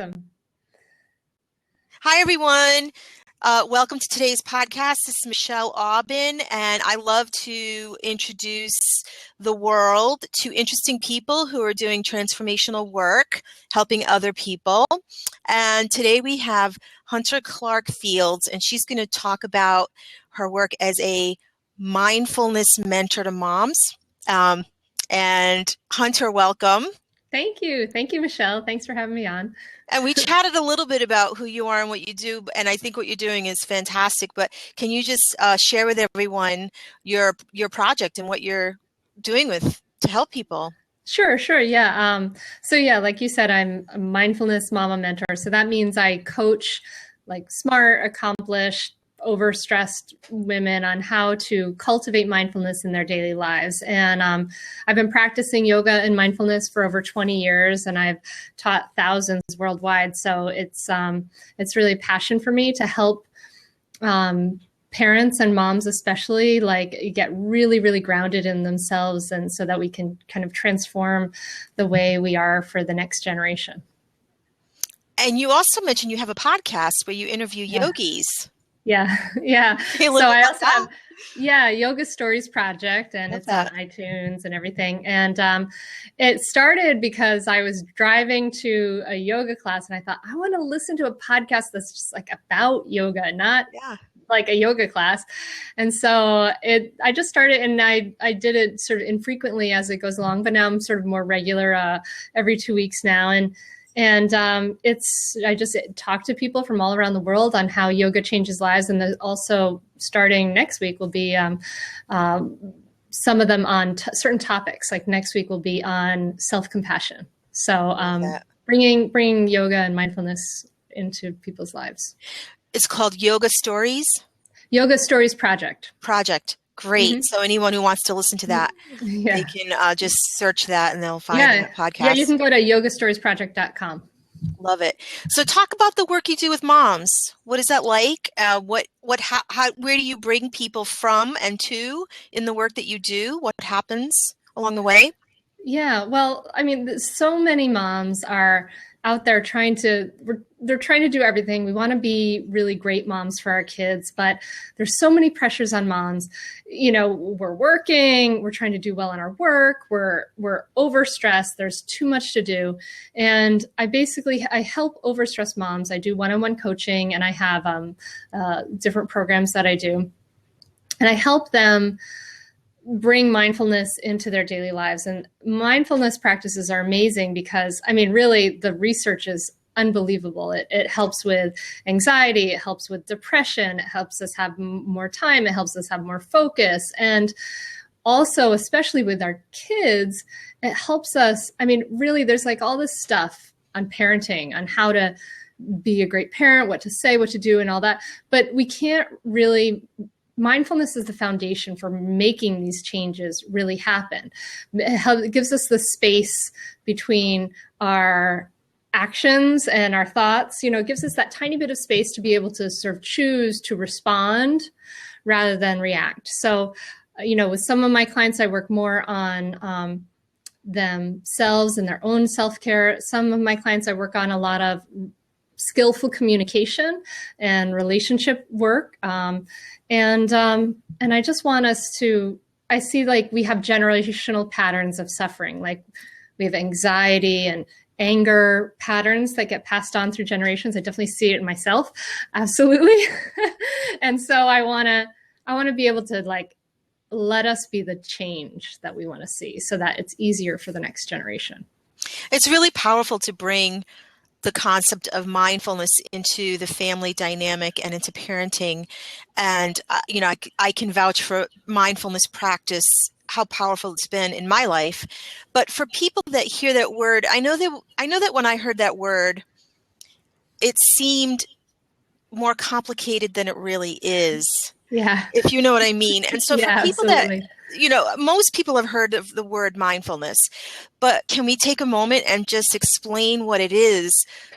Awesome. Hi, everyone. Welcome to today's podcast. This is Michelle Aubin, and I love to introduce the world to interesting people who are doing transformational work, helping other people. And today we have Hunter Clarke Fields, and she's going to talk about her work as a mindfulness mentor to moms. And Hunter, welcome. Thank you. Thank you, Michelle. Thanks for having me on. And we chatted a little bit about who you are and what you do, and I think what you're doing is fantastic. But can you just share with everyone your project and what you're doing with to help people? Sure. Yeah. Like you said, I'm a mindfulness mama mentor. So that means I coach like smart, accomplished, overstressed women on how to cultivate mindfulness in their daily lives. And I've been practicing yoga and mindfulness for over 20 years, and I've taught thousands worldwide. So it's really a passion for me to help parents and moms especially like get really, really grounded in themselves, and so that we can kind of transform the way we are for the next generation. And you also mentioned you have a podcast where you interview yogis. Yeah. So I also have, Yoga Stories Project, and it's on iTunes and everything. And it started because I was driving to a yoga class, and I thought, I want to listen to a podcast that's just like about yoga, not like a yoga class. And so I just started, and I did it sort of infrequently as it goes along, but now I'm sort of more regular every 2 weeks now. And I just talk to people from all around the world on how yoga changes lives. And then also starting next week will be some of them on certain topics. Like next week will be on self-compassion. So bringing yoga and mindfulness into people's lives. It's called Yoga Stories? Yoga Stories Project. Great. Mm-hmm. So anyone who wants to listen to that, they can just search that and they'll find that podcast. Yeah, you can go to yogastoriesproject.com. Love it. So talk about the work you do with moms. What is that like? Where do you bring people from and to in the work that you do? What happens along the way? Yeah, well, I mean, so many moms are out there they're trying to do everything. We want to be really great moms for our kids, but there's so many pressures on moms. You know, we're working, we're trying to do well in our work, we're overstressed, there's too much to do. And I help overstressed moms. I do one-on-one coaching, and I have different programs that I do. And I help them bring mindfulness into their daily lives. And mindfulness practices are amazing because, I mean, really the research is unbelievable. It helps with anxiety, it helps with depression, it helps us have more time, it helps us have more focus. And also, especially with our kids, it helps us, I mean, really there's like all this stuff on parenting, on how to be a great parent, what to say, what to do, and all that. But we can't really mindfulness is the foundation for making these changes really happen. It gives us the space between our actions and our thoughts. You know, it gives us that tiny bit of space to be able to sort of choose to respond rather than react. So, you know, with some of my clients, I work more on themselves and their own self-care. Some of my clients, I work on a lot of skillful communication and relationship work. And I just want us I see like we have generational patterns of suffering. Like we have anxiety and anger patterns that get passed on through generations. I definitely see it in myself. Absolutely. And so I want to be able to like, let us be the change that we want to see so that it's easier for the next generation. It's really powerful to bring the concept of mindfulness into the family dynamic and into parenting. And, I can vouch for mindfulness practice, how powerful it's been in my life. But for people that hear that word, I know that when I heard that word, it seemed more complicated than it really is. Yeah. If you know what I mean. And so for people absolutely. that, most people have heard of the word mindfulness, but can we take a moment and just explain what it is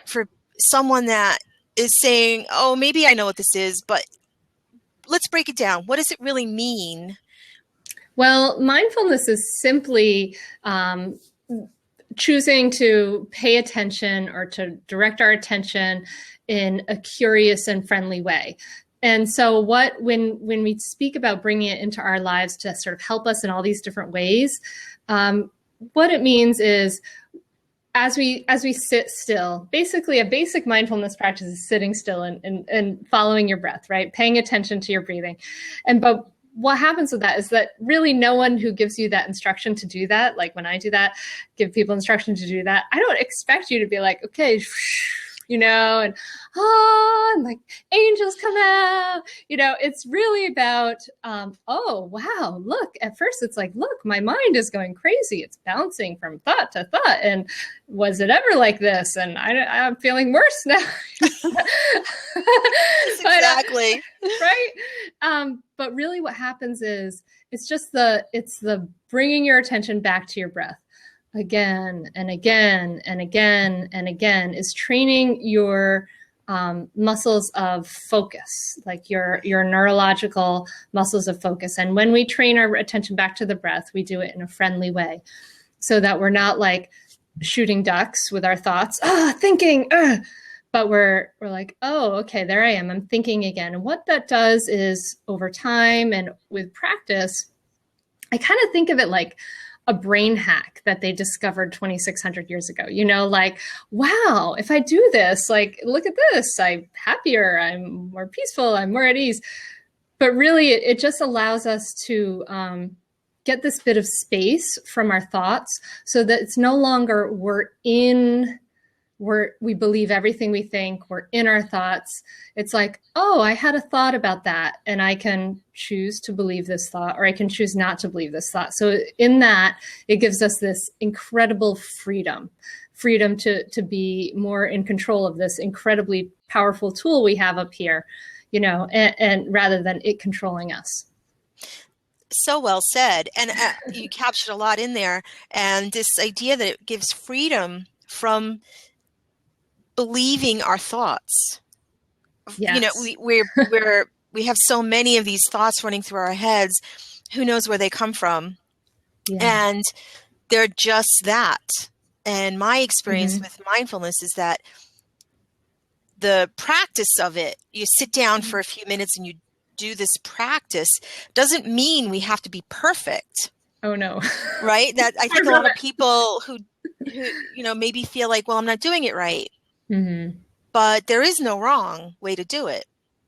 for someone that is saying, oh, maybe I know what this is, but let's break it down. What does it really mean? Well, mindfulness is simply choosing to pay attention or to direct our attention in a curious and friendly way. And so when we speak about bringing it into our lives to sort of help us in all these different ways, what it means is as we sit still, basically a basic mindfulness practice is sitting still and following your breath, right? Paying attention to your breathing. But what happens with that is that really no one who gives you that instruction to do that, like when I do that, give people instruction to do that, I don't expect you to be like, okay, and and like angels come out, it's really about, oh, wow, look, at first it's like, look, my mind is going crazy. It's bouncing from thought to thought. And was it ever like this? And I'm feeling worse now. Exactly. Right. But really what happens is it's the bringing your attention back to your breath again and again and again and again is training your muscles of focus, like your neurological muscles of focus. And when we train our attention back to the breath, we do it in a friendly way so that we're not like shooting ducks with our thoughts, thinking, but we're like, oh, okay, there I am. I'm thinking again. And what that does is over time and with practice, I kind of think of it like a brain hack that they discovered 2,600 years ago, like, wow, if I do this, like, look at this, I'm happier, I'm more peaceful, I'm more at ease. But really, it just allows us to get this bit of space from our thoughts so that it's no longer we believe everything we think, we're in our thoughts. It's like, oh, I had a thought about that and I can choose to believe this thought or I can choose not to believe this thought. So in that, it gives us this incredible freedom to be more in control of this incredibly powerful tool we have up here, and rather than it controlling us. So well said. And you captured a lot in there. And this idea that it gives freedom believing our thoughts. Yes. We have so many of these thoughts running through our heads. Who knows where they come from? Yeah. And they're just that. And my experience with mindfulness is that the practice of it, you sit down for a few minutes and you do this practice, doesn't mean we have to be perfect. Oh no. Right? That I think a lot of people who maybe feel like, well, I'm not doing it right. Mm-hmm. But there is no wrong way to do it.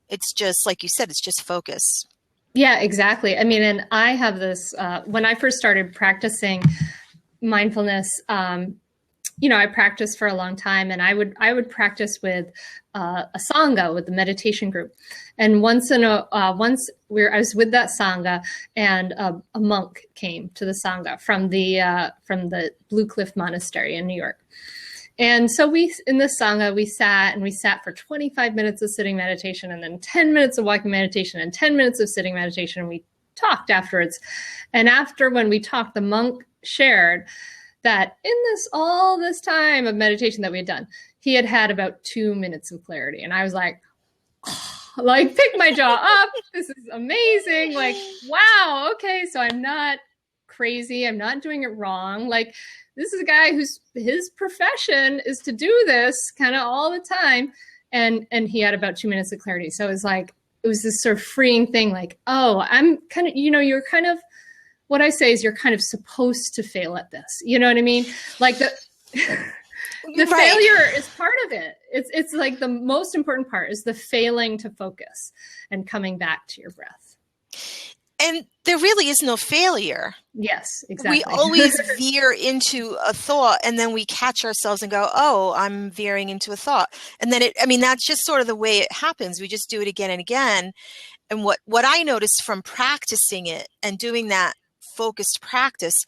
It's just, like you said, it's just focus. Yeah, exactly. I mean, and I have this, when I first started practicing mindfulness, I practiced for a long time and I would practice with a Sangha, with the meditation group. And I was with that Sangha and a monk came to the Sangha from the Blue Cliff Monastery in New York. And so in the Sangha, we sat for 25 minutes of sitting meditation and then 10 minutes of walking meditation and 10 minutes of sitting meditation. And we talked afterwards. And when we talked, the monk shared that in all this time of meditation that we had done, he had about 2 minutes of clarity. And I was like, pick my jaw up. This is amazing. Like, wow. Okay. So I'm not crazy. I'm not doing it wrong. Like, this is a guy his profession is to do this kind of all the time. And he had about 2 minutes of clarity. So it was this sort of freeing thing, like, oh, I'm kind of, you're kind of, what I say is you're kind of supposed to fail at this. You know what I mean? Like the right. Failure is part of it. It's like the most important part is the failing to focus and coming back to your breath. And there really is no failure. Yes, exactly. We always veer into a thought and then we catch ourselves and go, oh, I'm veering into a thought. And then that's just sort of the way it happens. We just do it again and again. And what I noticed from practicing it and doing that focused practice,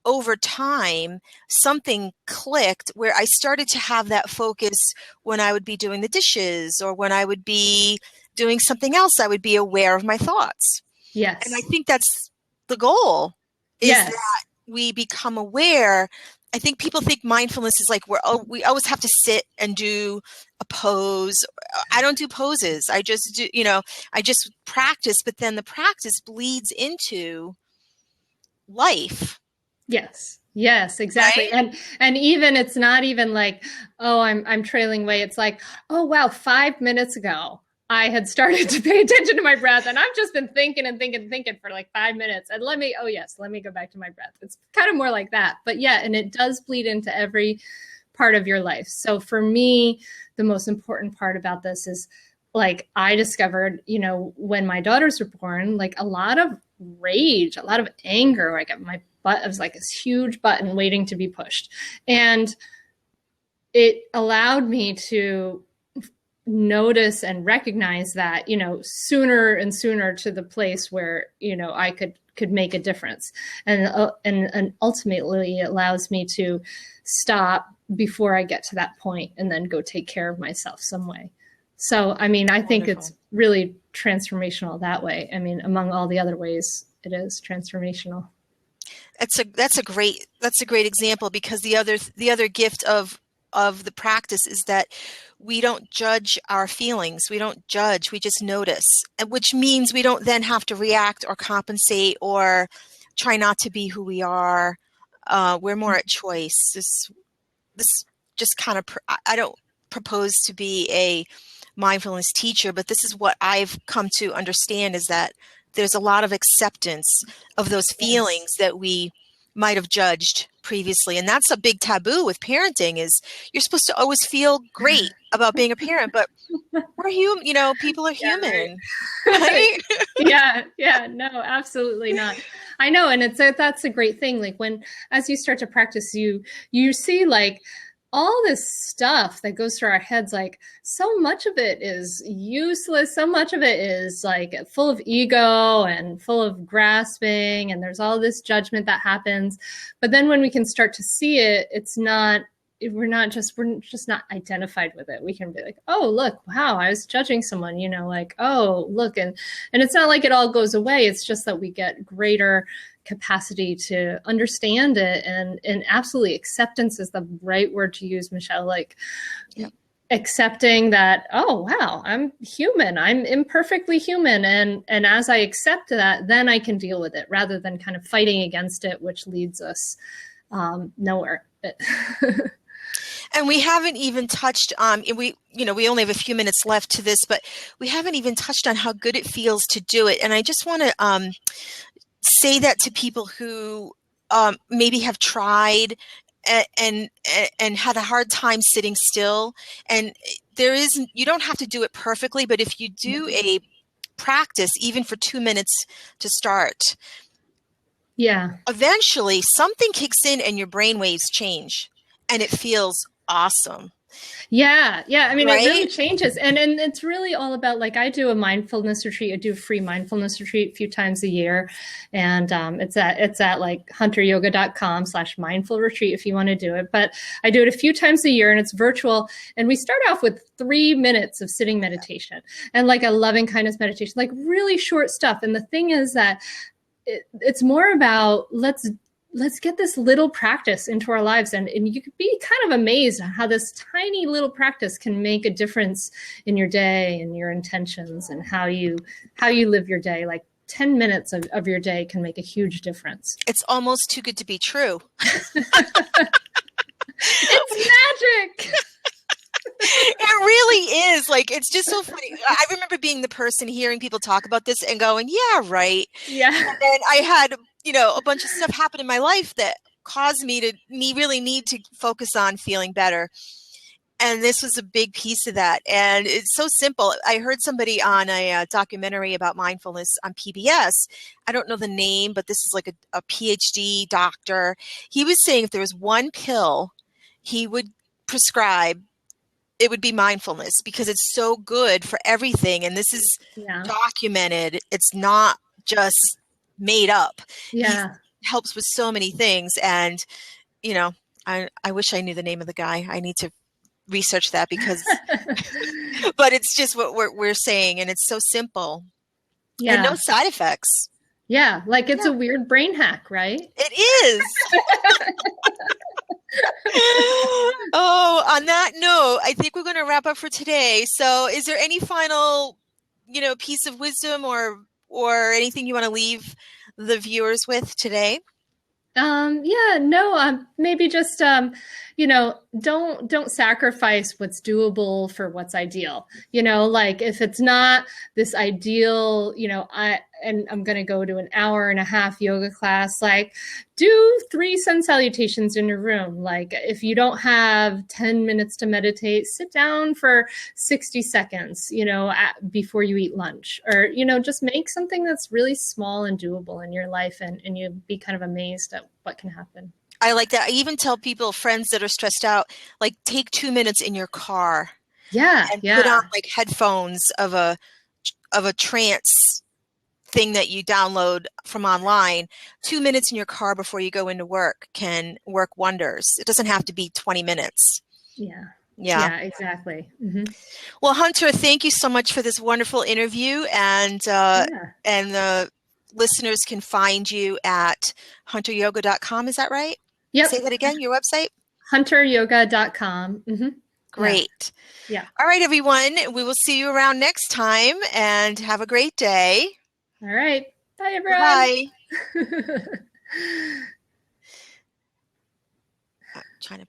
over time, something clicked where I started to have that focus when I would be doing the dishes or when I would be doing something else. I would be aware of my thoughts. Yes. And I think that's the goal, is that we become aware. I think people think mindfulness is like we always have to sit and do a pose. I don't do poses. I just do, I just practice, but then the practice bleeds into life. Yes. Yes, exactly. right? And even it's not even like, oh, I'm trailing away. It's like, oh wow, 5 minutes ago I had started to pay attention to my breath and I've just been thinking and thinking and thinking for like 5 minutes. And oh yes, let me go back to my breath. It's kind of more like that. But yeah, and it does bleed into every part of your life. So for me, the most important part about this is like I discovered, when my daughters were born, like a lot of rage, a lot of anger, like my butt was like this huge button waiting to be pushed. And it allowed me to notice and recognize that, sooner and sooner to the place where, I could make a difference. And ultimately it allows me to stop before I get to that point and then go take care of myself some way. So, I mean, I think Wonderful. it's really transformational that way. I mean, among all the other ways, it is transformational. That's a great example, because the other gift of the practice is that we don't judge our feelings. We don't judge, we just notice, which means we don't then have to react or compensate or try not to be who we are. We're more at choice. This just kind of, I don't propose to be a mindfulness teacher, but this is what I've come to understand, is that there's a lot of acceptance of those feelings that we might have judged previously. And that's a big taboo with parenting, is you're supposed to always feel great about being a parent, but we're human, people are human, right? Yeah, no, absolutely not. I know, and that's a great thing. Like as you start to practice, you see like all this stuff that goes through our heads, like so much of it is useless, so much of it is like full of ego and full of grasping, and there's all this judgment that happens. But then when we can start to see it, we're just not identified with it. We can be like, oh look, wow, I was judging someone, like, oh look, and it's not like it all goes away. It's just that we get greater capacity to understand it, and absolutely acceptance is the right word to use, Michelle. Like, yep. Accepting that, oh wow, I'm human, I'm imperfectly human, and as I accept that, then I can deal with it rather than kind of fighting against it, which leads us nowhere. And we haven't even touched on, we only have a few minutes left to this, but we haven't even touched on how good it feels to do it. And I just want to say that to people who maybe have tried and had a hard time sitting still. And you don't have to do it perfectly, but if you do a practice, even for 2 minutes to start, eventually something kicks in and your brain waves change, and it feels awesome. Yeah. I mean, right? It really changes. And it's really all about, like, I do a mindfulness retreat. I do a free mindfulness retreat a few times a year. And it's at like hunteryoga.com/mindful retreat if you want to do it. But I do it a few times a year, and it's virtual. And we start off with 3 minutes of sitting meditation and like a loving kindness meditation, like really short stuff. And the thing is that it's more about let's get this little practice into our lives. And you could be kind of amazed at how this tiny little practice can make a difference in your day and your intentions and how you live your day. Like 10 minutes of your day can make a huge difference. It's almost too good to be true. It's magic. It really is. Like, it's just so funny. I remember being the person hearing people talk about this and going, yeah, right. Yeah. And then I had, a bunch of stuff happen in my life that caused me to really need to focus on feeling better. And this was a big piece of that. And it's so simple. I heard somebody on a documentary about mindfulness on PBS. I don't know the name, but this is like a PhD doctor. He was saying if there was one pill he would prescribe, it would be mindfulness, because it's so good for everything. And this is documented. It's not just made up. Yeah. He helps with so many things. And, I wish I knew the name of the guy. I need to research that, because, but it's just what we're saying. And it's so simple. Yeah. And no side effects. Yeah. Like it's a weird brain hack, right? It is. Oh, on that note, I think we're going to wrap up for today. So is there any final, piece of wisdom or anything you want to leave the viewers with today? Yeah, no, maybe just don't sacrifice what's doable for what's ideal. Like if it's not this ideal, I'm going to go to an hour and a half yoga class, like do 3 sun salutations in your room. Like if you don't have 10 minutes to meditate, sit down for 60 seconds, before you eat lunch, or, just make something that's really small and doable in your life, and you'd be kind of amazed at what can happen. I like that. I even tell people, friends that are stressed out, like take 2 minutes in your car Yeah, and put on yeah, like headphones of a trance thing that you download from online. 2 minutes in your car before you go into work can work wonders. It doesn't have to be 20 minutes. yeah, Yeah. yeah, exactly. Hmm. Well, Hunter, thank you so much for this wonderful interview, Yeah. and the listeners can find you at hunteryoga.com. Is that right? Say Yep. that again, your website? Hunteryoga.com. Mm-hmm. Yeah. Great. Yeah. All right, everyone. We will see you around next time, and have a great day. All right. Bye, everyone. Bye-bye. Trying to